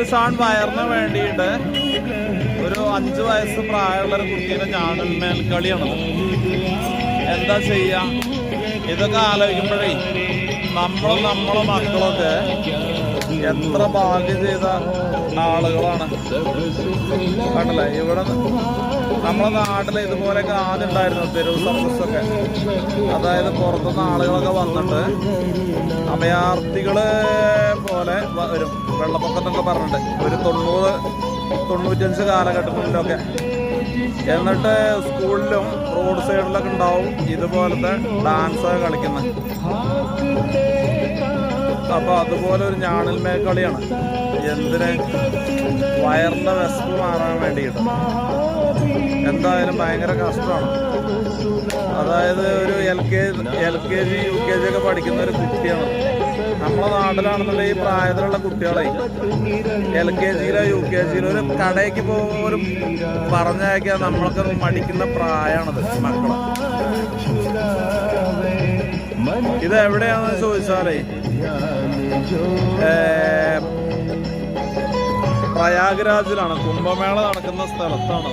ഒരു സാൺ വയറിന് വേണ്ടിയിട്ട് ഒരു 5 വയസ്സ് പ്രായമുള്ളൊരു കുട്ടീനെ ഞാണൽ കളിയാണത്. എന്താ ചെയ്യാ? ഇതൊക്കെ ആലോചിക്കുമ്പോഴേ നമ്മളെ മക്കളൊക്കെ എത്ര ഭാഗ്യം ചെയ്ത ആളുകളാണ്. കണ്ടില്ലേ, ഇവിടെ നമ്മളെ നാട്ടിൽ ഇതുപോലെയൊക്കെ ആദ്യം ഉണ്ടായിരുന്നു തെരുവ് സർക്കസൊക്കെ. അതായത് പുറത്തുനിന്ന് ആളുകളൊക്കെ വന്നിട്ട് അഭയാർത്ഥികളെ പോലെ വരും. വെള്ളപ്പൊക്കത്തൊക്കെ പറഞ്ഞിട്ട് ഒരു 90-95 കാലഘട്ടങ്ങളിലൊക്കെ. എന്നിട്ട് സ്കൂളിലും റോഡ് സൈഡിലൊക്കെ ഉണ്ടാവും ഇതുപോലത്തെ ഡാൻസ് കളിക്കുന്നത്. അപ്പോൾ അതുപോലെ ഒരു ഞാണൽമേ കളിയാണ്. എന്തിന്? വയറിൻ്റെ വിശപ്പ് മാറാൻ വേണ്ടിയിട്ട്. എന്തായാലും ഭയങ്കര കഷ്ടമാണ്. അതായത് ഒരു LKG UKG ഒക്കെ പഠിക്കുന്ന ഒരു കുട്ടിയാണ്. നമ്മളെ നാട്ടിലാണെന്നുള്ള ഈ പ്രായത്തിലുള്ള കുട്ടികളെ LKGയിലോ UKGയിലോ ഒരു കടയ്ക്ക് പോലും പറഞ്ഞയക്കാൻ നമ്മളൊക്കെ മടിക്കുന്ന പ്രായമാണത് മക്കളെ. ഇതെവിടെയാണെന്ന് ചോദിച്ചാലേ പ്രയാഗ്രാജിലാണ്, കുംഭമേള നടക്കുന്ന സ്ഥലത്താണ്.